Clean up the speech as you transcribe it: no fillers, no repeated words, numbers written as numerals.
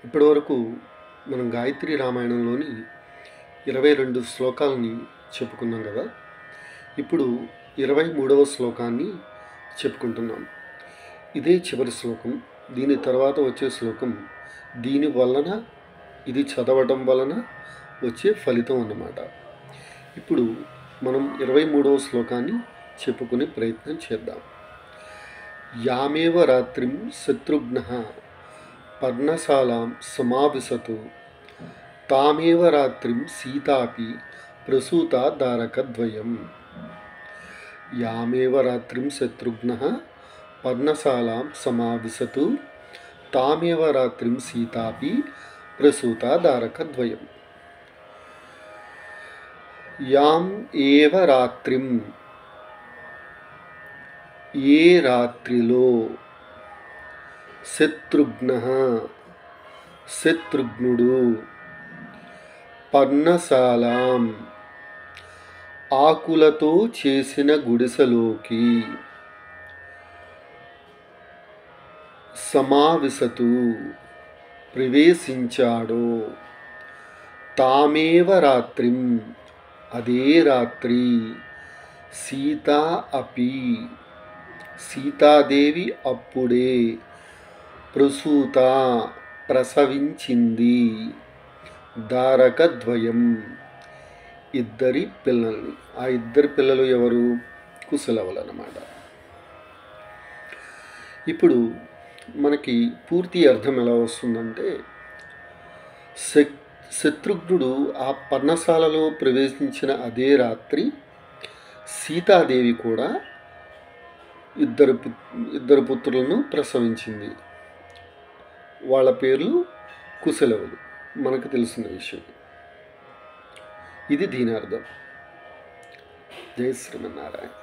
ఇప్పటివరకు మనం గాయత్రి రామాయణంలోని 22 శ్లోకాలని చెప్పుకున్నాం కదా. ఇప్పుడు 23వ శ్లోకాన్ని చెప్పుకుంటున్నాం. ఇదే చివరి శ్లోకం. దీని తర్వాత వచ్చే శ్లోకం దీని వలన, ఇది చదవటం వలన వచ్చే ఫలితం అన్నమాట. ఇప్పుడు మనం 23వ శ్లోకాన్ని చెప్పుకునే ప్రయత్నం చేద్దాం. యామేవ రాత్రిం శత్రుఘ్నః పర్ణశాలాం సమావిశతు తామేవ రాత్రిం సీతాపి ప్రసూతా దారకద్వయం. యామేవ రాత్రిం శత్రుఘ్నః పర్ణశాలాం సమావిశతు తామేవ రాత్రిం సీతాపి ప్రసూతా దారకద్వయం. యాం ఏవ రాత్రిం, ఏ రాత్రిలో, శత్రుఘ్నః శత్రుఘ్నుడు, పర్ణశాలాం ఆకులతో చేసిన గుడిసెలోకి, సమావిశతు ప్రవేశించాడో, తామేవ రాత్రిం అదే రాత్రి, సీతా అపి సీతాదేవి అప్పుడే, ప్రసూత ప్రసవించింది, దారకద్వయం ఇద్దరి పిల్లల్ని. ఆ ఇద్దరి పిల్లలు ఎవరు? కుశలవులన్నమాట. ఇప్పుడు మనకి పూర్తి అర్థం ఎలా వస్తుందంటే, శత్రుఘ్నుడు ఆ పర్ణశాలలో ప్రవేశించిన అదే రాత్రి సీతాదేవి కూడా ఇద్దరు పుత్రులను ప్రసవించింది. వాళ్ళ పేర్లు కుశలవులు, మనకు తెలిసిన విషయం. ఇది దీని అర్థం. జై శ్రీమన్నారాయణ.